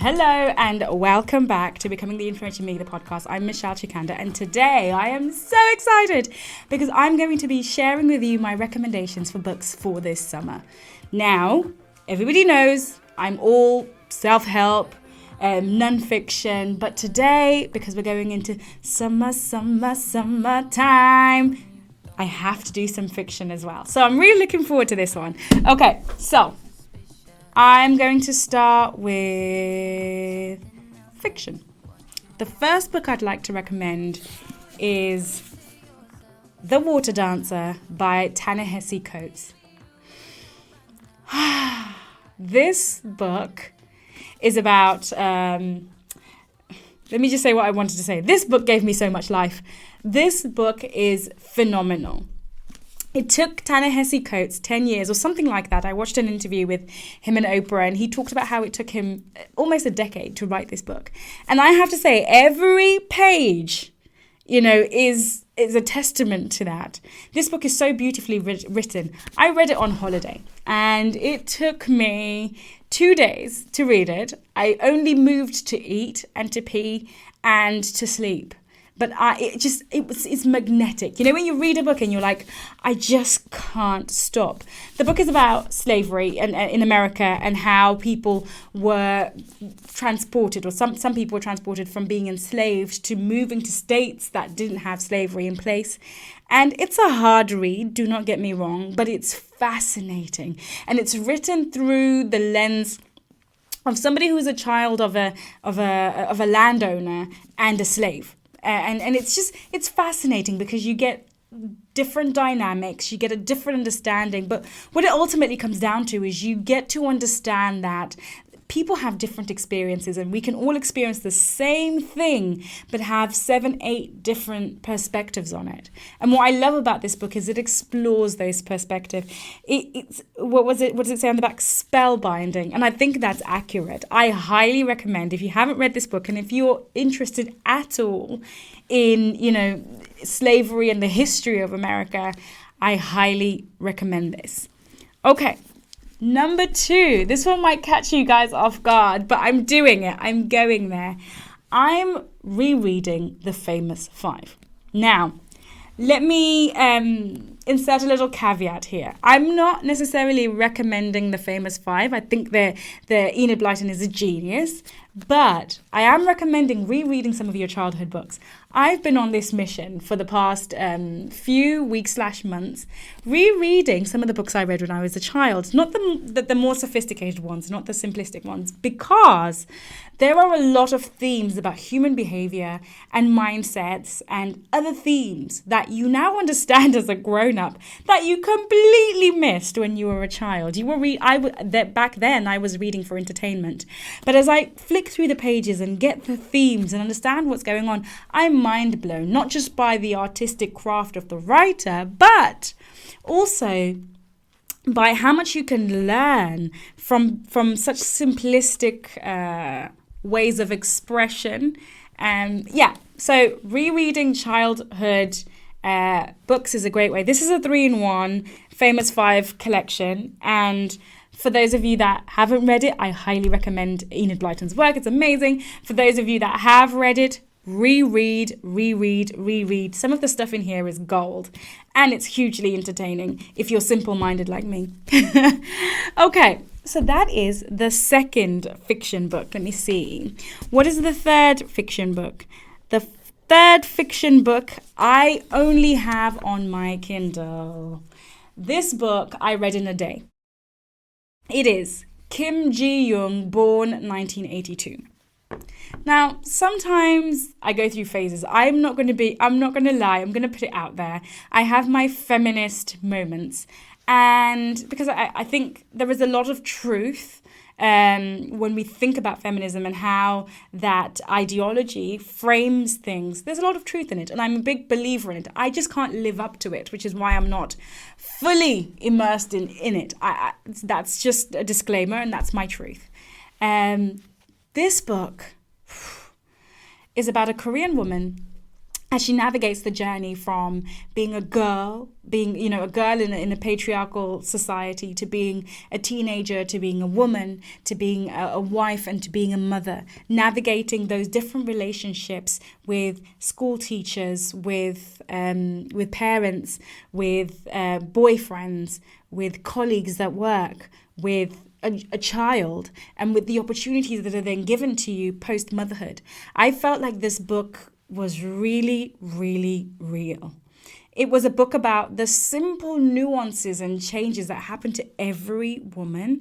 Hello and welcome back to Becoming the Influential Me, the podcast. I'm Michelle Chikanda, and today I am so excited because I'm going to be sharing with you my recommendations for books for this summer. Now, everybody knows I'm all self-help, non-fiction, but today, because we're going into summertime, I have to do some fiction as well. So I'm really looking forward to this one. Okay, so I'm going to start with fiction. The first book I'd like to recommend is The Water Dancer by Ta-Nehisi Coates. This book is about, let me just say what I wanted to say. This book gave me so much life. This book is phenomenal. It took Ta-Nehisi Coates 10 years or something like that. I watched an interview with him and Oprah, and he talked about how it took him almost a decade to write this book. And I have to say, every page, is a testament to that. This book is so beautifully written. I read it on holiday, and it took me 2 days to read it. I only moved to eat and to pee and to sleep. But it's magnetic. When you read a book and you're like, I just can't stop. The book is about slavery in America and how people were transported, or some people were transported from being enslaved to moving to states that didn't have slavery in place. And it's a hard read, do not get me wrong, but it's fascinating. And it's written through the lens of somebody who is a child of a landowner and a slave. And it's fascinating because you get different dynamics, you get a different understanding. But what it ultimately comes down to is you get to understand that people have different experiences, and we can all experience the same thing, but have 7, 8 different perspectives on it. And what I love about this book is it explores those perspectives. What does it say on the back? Spellbinding. And I think that's accurate. I highly recommend, if you haven't read this book, and if you're interested at all in, slavery and the history of America, I highly recommend this. Okay. Number 2, this one might catch you guys off guard, but I'm doing it. I'm going there. I'm rereading The Famous Five. Now, let me insert a little caveat here. I'm not necessarily recommending The Famous Five. I think the Enid Blyton is a genius, but I am recommending rereading some of your childhood books. I've been on this mission for the past few weeks/months, rereading some of the books I read when I was a child. Not the more sophisticated ones, not the simplistic ones, because there are a lot of themes about human behavior and mindsets and other themes that you now understand as a grown-up that you completely missed when you were a child. Back then I was reading for entertainment, but as I flick through the pages and get the themes and understand what's going on, I'm mind blown, not just by the artistic craft of the writer, but also by how much you can learn from such simplistic ways of expression. So rereading childhood books is a great way. This is a 3-in-1 Famous Five collection, and for those of you that haven't read it, I highly recommend Enid Blyton's work. It's amazing. For those of you that have read it, reread. Some of the stuff in here is gold, and it's hugely entertaining if you're simple-minded like me. Okay, so that is the second fiction book. Let me see. What is the third fiction book? The third fiction book I only have on my Kindle. This book I read in a day. It is Kim Ji-young, born 1982. Now, sometimes I go through phases. I'm not going to lie. I'm going to put it out there. I have my feminist moments. And because I think there is a lot of truth when we think about feminism and how that ideology frames things. There's a lot of truth in it, and I'm a big believer in it. I just can't live up to it, which is why I'm not fully immersed in it. That's just a disclaimer, and that's my truth. This book is about a Korean woman as she navigates the journey from being a girl, a girl in a patriarchal society, to being a teenager, to being a woman, to being a wife, and to being a mother, navigating those different relationships with school teachers, with parents, with boyfriends, with colleagues at work, with a child, and with the opportunities that are then given to you post motherhood. I felt like this book was really, really real. It was a book about the simple nuances and changes that happen to every woman.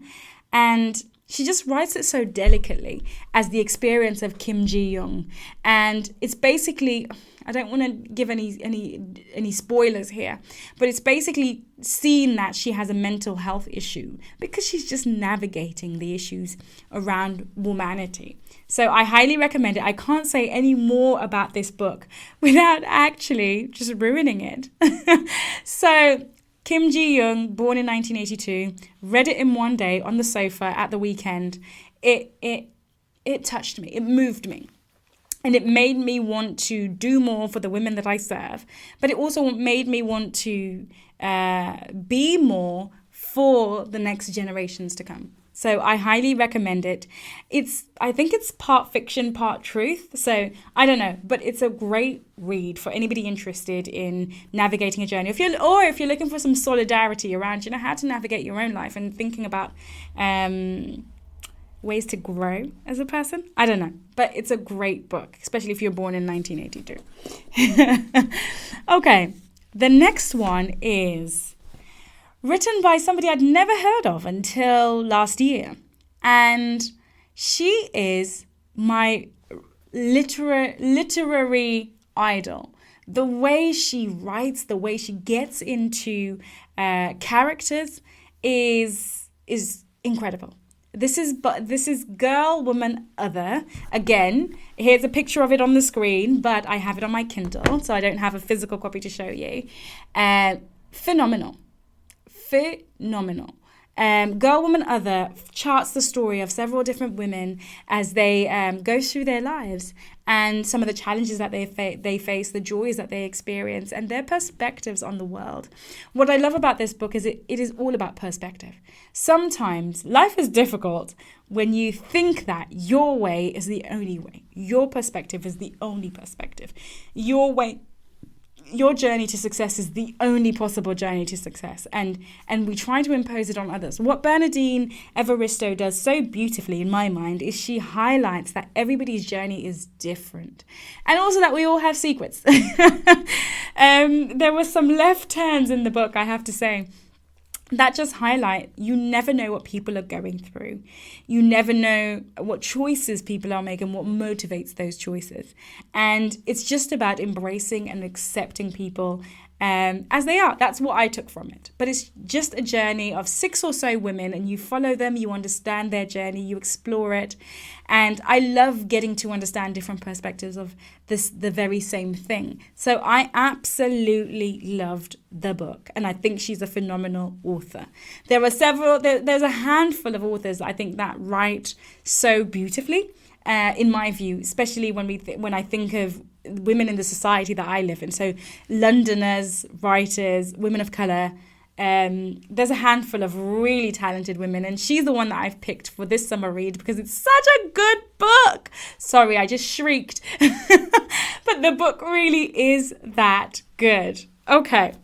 And she just writes it so delicately as the experience of Kim Ji-young. And it's basically, I don't want to give any spoilers here, but it's basically seen that she has a mental health issue because she's just navigating the issues around womanity. So I highly recommend it. I can't say any more about this book without actually just ruining it. So Kim Ji-young, born in 1982, read it in one day on the sofa at the weekend. It touched me. It moved me. And it made me want to do more for the women that I serve. But it also made me want to be more for the next generations to come. So I highly recommend it. I think it's part fiction, part truth. So I don't know, but it's a great read for anybody interested in navigating a journey. If you're looking for some solidarity around, how to navigate your own life and thinking about ways to grow as a person. I don't know, but it's a great book, especially if you're born in 1982. Okay, the next one is written by somebody I'd never heard of until last year. And she is my literary idol. The way she writes, the way she gets into characters is incredible. This is Girl, Woman, Other. Again, here's a picture of it on the screen, but I have it on my Kindle, so I don't have a physical copy to show you. Phenomenal. Girl, Woman, Other charts the story of several different women as they go through their lives and some of the challenges that they face, the joys that they experience, and their perspectives on the world. What I love about this book is it is all about perspective. Sometimes life is difficult when you think that your way is the only way. Your perspective is the only perspective. Your journey to success is the only possible journey to success, and we try to impose it on others. What Bernardine Evaristo does so beautifully, in my mind, is she highlights that everybody's journey is different, and also that we all have secrets. There were some left turns in the book, I have to say, that just highlight you never know what people are going through. You never know what choices people are making, what motivates those choices. And it's just about embracing and accepting people as they are. That's what I took from it. But it's just a journey of 6 or so women, and you follow them, you understand their journey, you explore it. And I love getting to understand different perspectives of the very same thing. So I absolutely loved the book, and I think she's a phenomenal author. There's a handful of authors, I think, that write so beautifully, in my view, especially when I think of women in the society that I live in. So Londoners, writers, women of colour. There's a handful of really talented women, and she's the one that I've picked for this summer read because it's such a good book. Sorry, I just shrieked. But the book really is that good. Okay,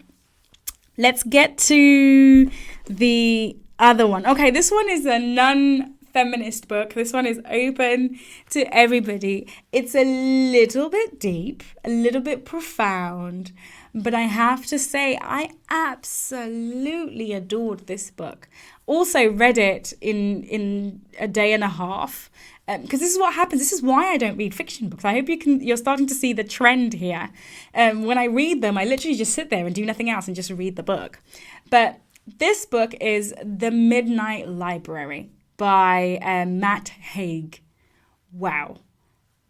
let's get to the other one. Okay, this one is a non-feminist book. This one is open to everybody. It's a little bit deep, a little bit profound, but I have to say I absolutely adored this book. Also read it in a day and a half, because this is what happens. This is why I don't read fiction books. I hope you're starting to see the trend here. When I read them, I literally just sit there and do nothing else and just read the book. But this book is The Midnight Library by Matt Haig. Wow.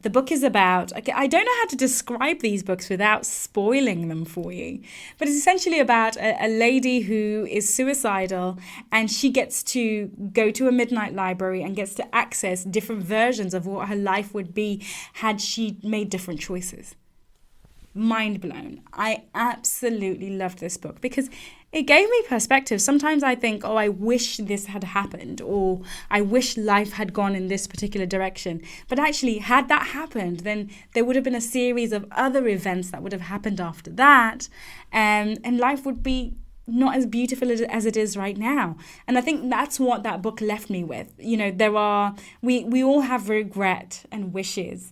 The book is about, I don't know how to describe these books without spoiling them for you, but it's essentially about a lady who is suicidal, and she gets to go to a midnight library and gets to access different versions of what her life would be had she made different choices. mind blown. I absolutely loved this book because it gave me perspective. Sometimes I think, oh, I wish this had happened, or I wish life had gone in this particular direction. But actually, had that happened, then there would have been a series of other events that would have happened after that. And life would be not as beautiful as it is right now. And I think that's what that book left me with. You know, we all have regret and wishes.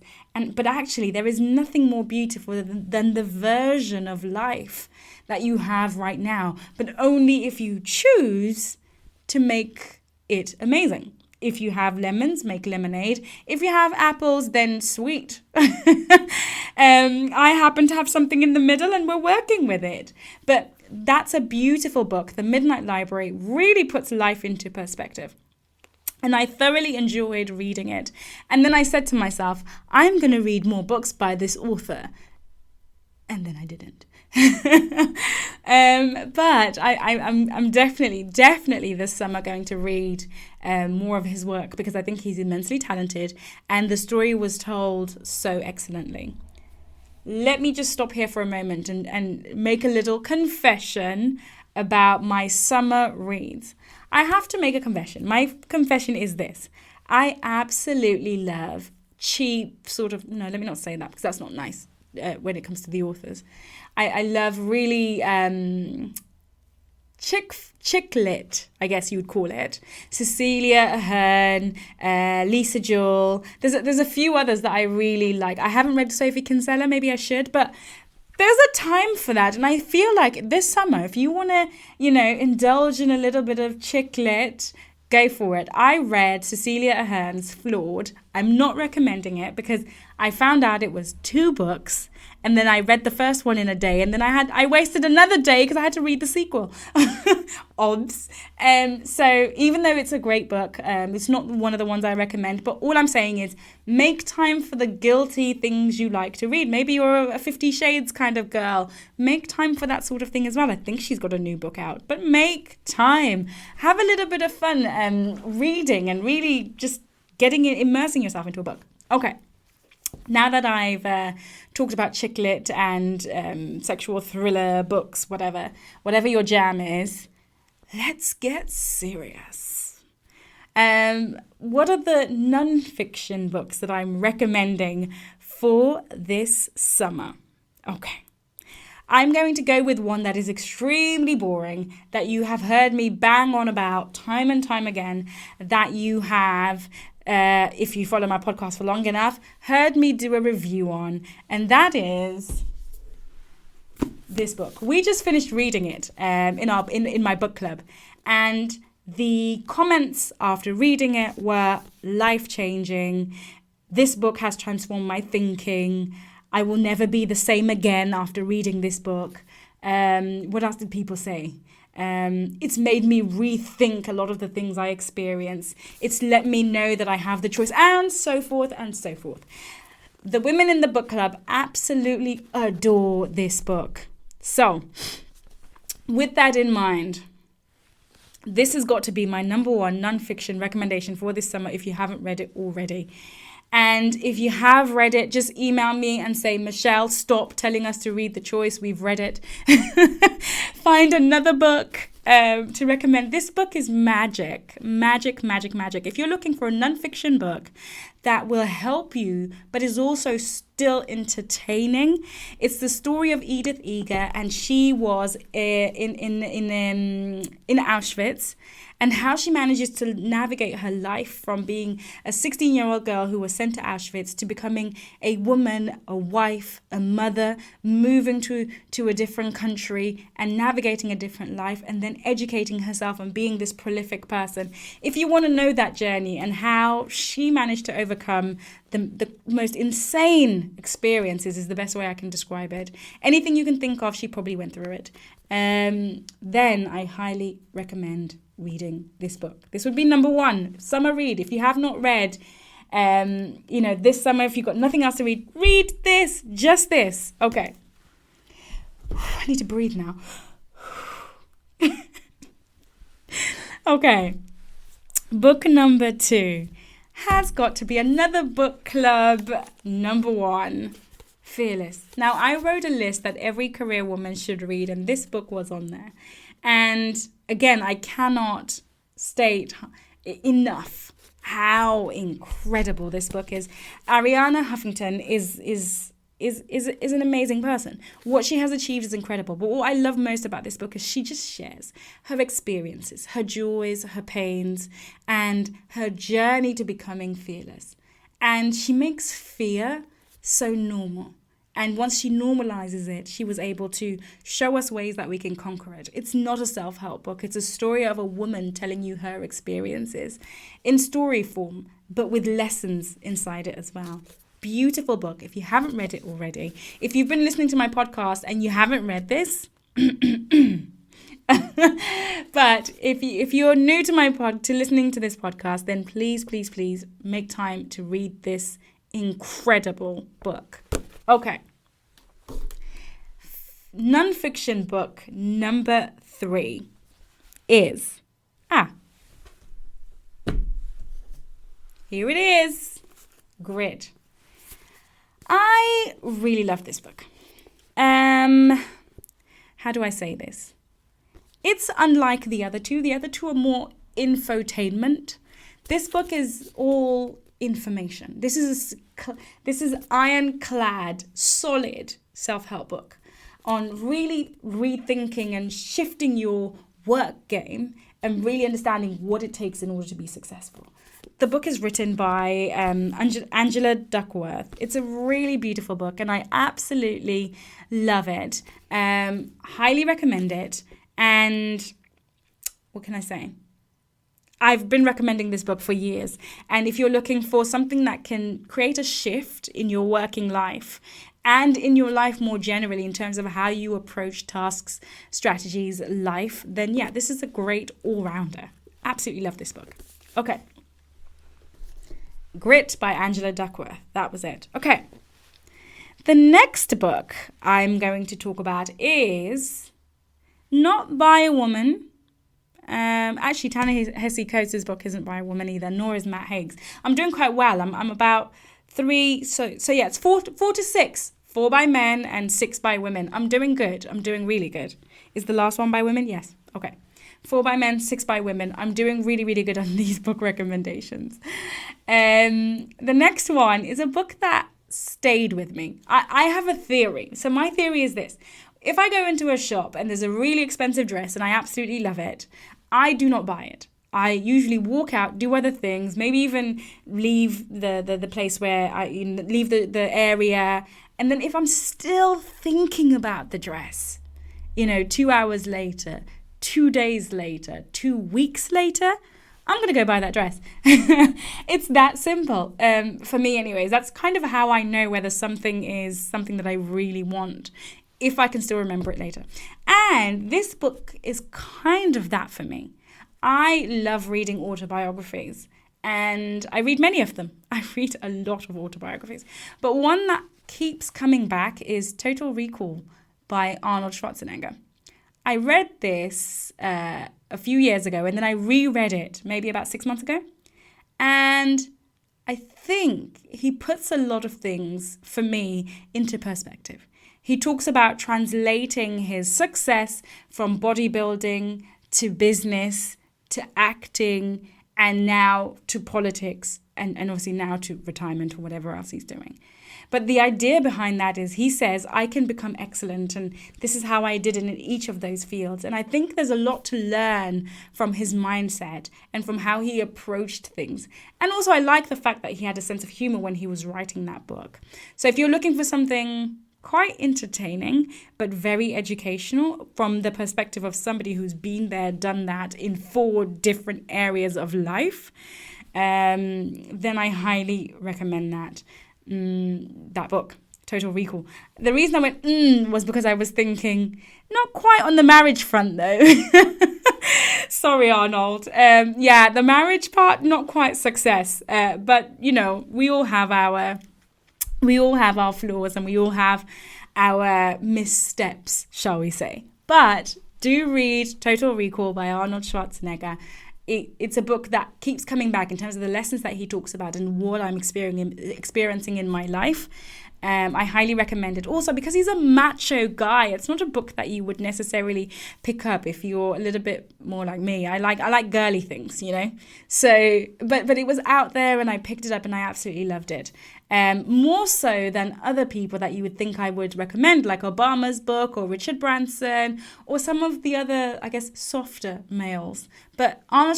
But actually, there is nothing more beautiful than the version of life that you have right now, but only if you choose to make it amazing. If you have lemons, make lemonade. If you have apples, then sweet. I happen to have something in the middle and we're working with it. But that's a beautiful book. The Midnight Library really puts life into perspective. And I thoroughly enjoyed reading it. And then I said to myself, I'm going to read more books by this author. And then I didn't. But I'm definitely this summer going to read more of his work because I think he's immensely talented and the story was told so excellently. Let me just stop here for a moment and make a little confession about my summer reads. I have to make a confession. My confession is this. I absolutely love cheap let me not say that because that's not nice when it comes to the authors. I love really chick lit, I guess you would call it. Cecilia Ahern, Lisa Jewell. There's a few others that I really like. I haven't read Sophie Kinsella, maybe I should, but there's a time for that. And I feel like this summer, if you want to, indulge in a little bit of chick lit, go for it. I read Cecilia Ahern's Flawed. I'm not recommending it because I found out it was 2 books. And then I read the first one in a day. And then I wasted another day because I had to read the sequel. Odds. So even though it's a great book, it's not one of the ones I recommend. But all I'm saying is make time for the guilty things you like to read. Maybe you're a 50 Shades kind of girl. Make time for that sort of thing as well. I think she's got a new book out. But make time. Have a little bit of fun reading and really just immersing yourself into a book. Okay. Now that I've talked about chick lit and sexual thriller books, whatever your jam is, let's get serious. What are the non-fiction books that I'm recommending for this summer? Okay. I'm going to go with one that is extremely boring, that you have heard me bang on about time and time again, that you have, if you follow my podcast for long enough, heard me do a review on, and that is this book. We just finished reading it in my book club, and the comments after reading it were life-changing. This book has transformed my thinking. I will never be the same again after reading this book. What else did people say? It's made me rethink a lot of the things I experience. It's let me know that I have the choice, and so forth and so forth. The women in the book club absolutely adore this book. So, with that in mind, this has got to be my number one non-fiction recommendation for this summer if you haven't read it already. And if you have read it, just email me and say, Michelle, stop telling us to read The Choice. We've read it. Find another book to recommend. This book is magic. Magic, magic, magic. If you're looking for a nonfiction book that will help you, but is also still entertaining, it's the story of Edith Eger, and she was in Auschwitz, and how she manages to navigate her life from being a 16-year-old girl who was sent to Auschwitz to becoming a woman, a wife, a mother, moving to a different country and navigating a different life, and then educating herself and being this prolific person. If you want to know that journey and how she managed to overcome the most insane experiences, is the best way I can describe it. Anything you can think of, she probably went through it. Then I highly recommend reading this book. This would be number one, summer read. If you have not read, this summer, if you've got nothing else to read, read this, just this. Okay. I need to breathe now. Okay. Book number 2 has got to be another book club number 1 Fearless. Now, I wrote a list that every career woman should read, and this book was on there. And again, I cannot state enough how incredible this book is. Arianna Huffington is an amazing person. What she has achieved is incredible. But what I love most about this book is she just shares her experiences, her joys, her pains, and her journey to becoming fearless. And she makes fear so normal. And once she normalizes it, she was able to show us ways that we can conquer it. It's not a self-help book. It's a story of a woman telling you her experiences in story form, but with lessons inside it as well. Beautiful book. If you haven't read it already, if you've been listening to my podcast and you haven't read this, but if you're new to to listening to this podcast, then please make time to read this incredible book. Okay. Non-fiction book number 3 is here it is, Grit. I really love this book. How do I say this? It's unlike the other two. The other two are more infotainment. This book is all information. This is ironclad, solid self-help book on really rethinking and shifting your work game and really understanding what it takes in order to be successful. The book is written by Angela Duckworth. It's a really beautiful book and I absolutely love it. Highly recommend it. And what can I say? I've been recommending this book for years. And if you're looking for something that can create a shift in your working life and in your life more generally in terms of how you approach tasks, strategies, life, then yeah, this is a great all-rounder. Absolutely love this book. Okay. Grit by Angela Duckworth. That was it. Okay. The next book I'm going to talk about is not by a woman. Actually, Ta-Nehisi Coates' book isn't by a woman either, nor is Matt Haig's. I'm doing quite well. I'm about 3. So yeah, it's 4 to 6. 4 by men and 6 by women. I'm doing good. I'm doing really good. Is the last one by women? Yes. Okay. 4 by men, 6 by women. I'm doing really, really good on these book recommendations. The next one is a book that stayed with me. I have a theory. So my theory is this. If I go into a shop and there's a really expensive dress and I absolutely love it, I do not buy it. I usually walk out, do other things, maybe even leave the place where leave the area. And then if I'm still thinking about the dress, 2 hours later, 2 days later, 2 weeks later, I'm going to go buy that dress. It's that simple. For me anyways, that's kind of how I know whether something is something that I really want, if I can still remember it later. And this book is kind of that for me. I love reading autobiographies and I read many of them. I read a lot of autobiographies. But one that keeps coming back is Total Recall by Arnold Schwarzenegger. I read this a few years ago and then I reread it maybe about 6 months ago. And I think he puts a lot of things for me into perspective. He talks about translating his success from bodybuilding to business to acting and now to politics and obviously now to retirement or whatever else he's doing. But the idea behind that is he says, I can become excellent and this is how I did it in each of those fields. And I think there's a lot to learn from his mindset and from how he approached things. And also I like the fact that he had a sense of humor when he was writing that book. So if you're looking for something quite entertaining, but very educational from the perspective of somebody who's been there, done that in 4 different areas of life, then I highly recommend that book, Total Recall. The reason I went was because I was thinking, not quite on the marriage front though. Sorry, Arnold. The marriage part, not quite success. But we all have our flaws and we all have our missteps, shall we say. But do read Total Recall by Arnold Schwarzenegger. It's a book that keeps coming back in terms of the lessons that he talks about and what I'm experiencing in my life. I highly recommend it. Also, because he's a macho guy, it's not a book that you would necessarily pick up if you're a little bit more like me. I like girly things, you know. So, but it was out there, and I picked it up, and I absolutely loved it. More so than other people that you would think I would recommend, like Obama's book or Richard Branson or some of the other, I guess, softer males. But Arnold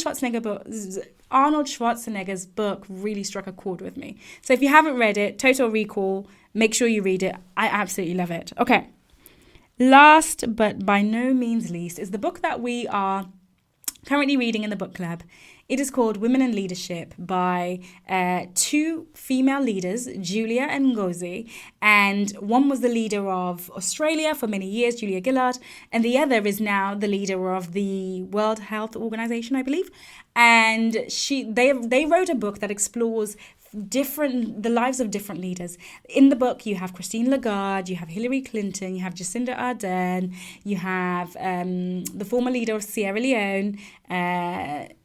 Schwarzenegger's book really struck a chord with me. So if you haven't read it, Total Recall, make sure you read it. I absolutely love it. Okay. Last but by no means least is the book that we are currently reading in the book club. It is called Women in Leadership by two female leaders, Julia and Ngozi. And one was the leader of Australia for many years, Julia Gillard. And the other is now the leader of the World Health Organization, I believe. And they wrote a book that explores the lives of different leaders. In the book, you have Christine Lagarde, you have Hillary Clinton, you have Jacinda Ardern, you have the former leader of Sierra Leone,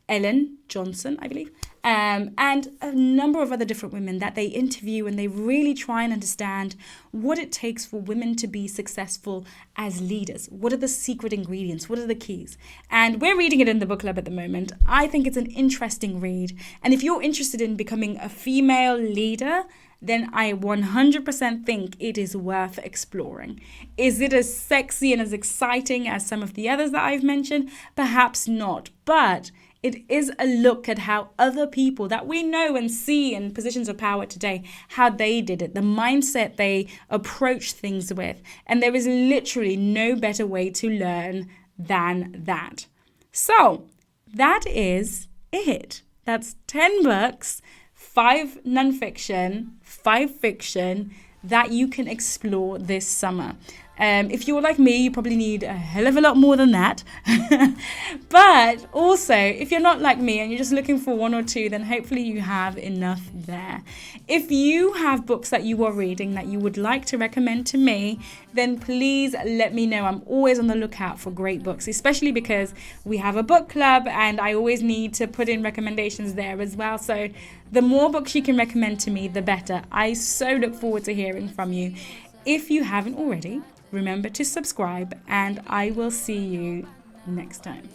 Ellen Johnson, I believe, and a number of other different women that they interview, and they really try and understand what it takes for women to be successful as leaders. What are the secret ingredients? What are the keys? And we're reading it in the book club at the moment. I think it's an interesting read. And if you're interested in becoming a female leader, then I 100% think it is worth exploring. Is it as sexy and as exciting as some of the others that I've mentioned? Perhaps not, but it is a look at how other people that we know and see in positions of power today, how they did it, the mindset they approach things with. And there is literally no better way to learn than that. So that is it. That's 10 books, 5 nonfiction, 5 fiction that you can explore this summer. If you're like me, you probably need a hell of a lot more than that. But also, if you're not like me and you're just looking for 1 or 2, then hopefully you have enough there. If you have books that you are reading that you would like to recommend to me, then please let me know. I'm always on the lookout for great books, especially because we have a book club and I always need to put in recommendations there as well. So the more books you can recommend to me, the better. I so look forward to hearing from you. If you haven't already, remember to subscribe, and I will see you next time.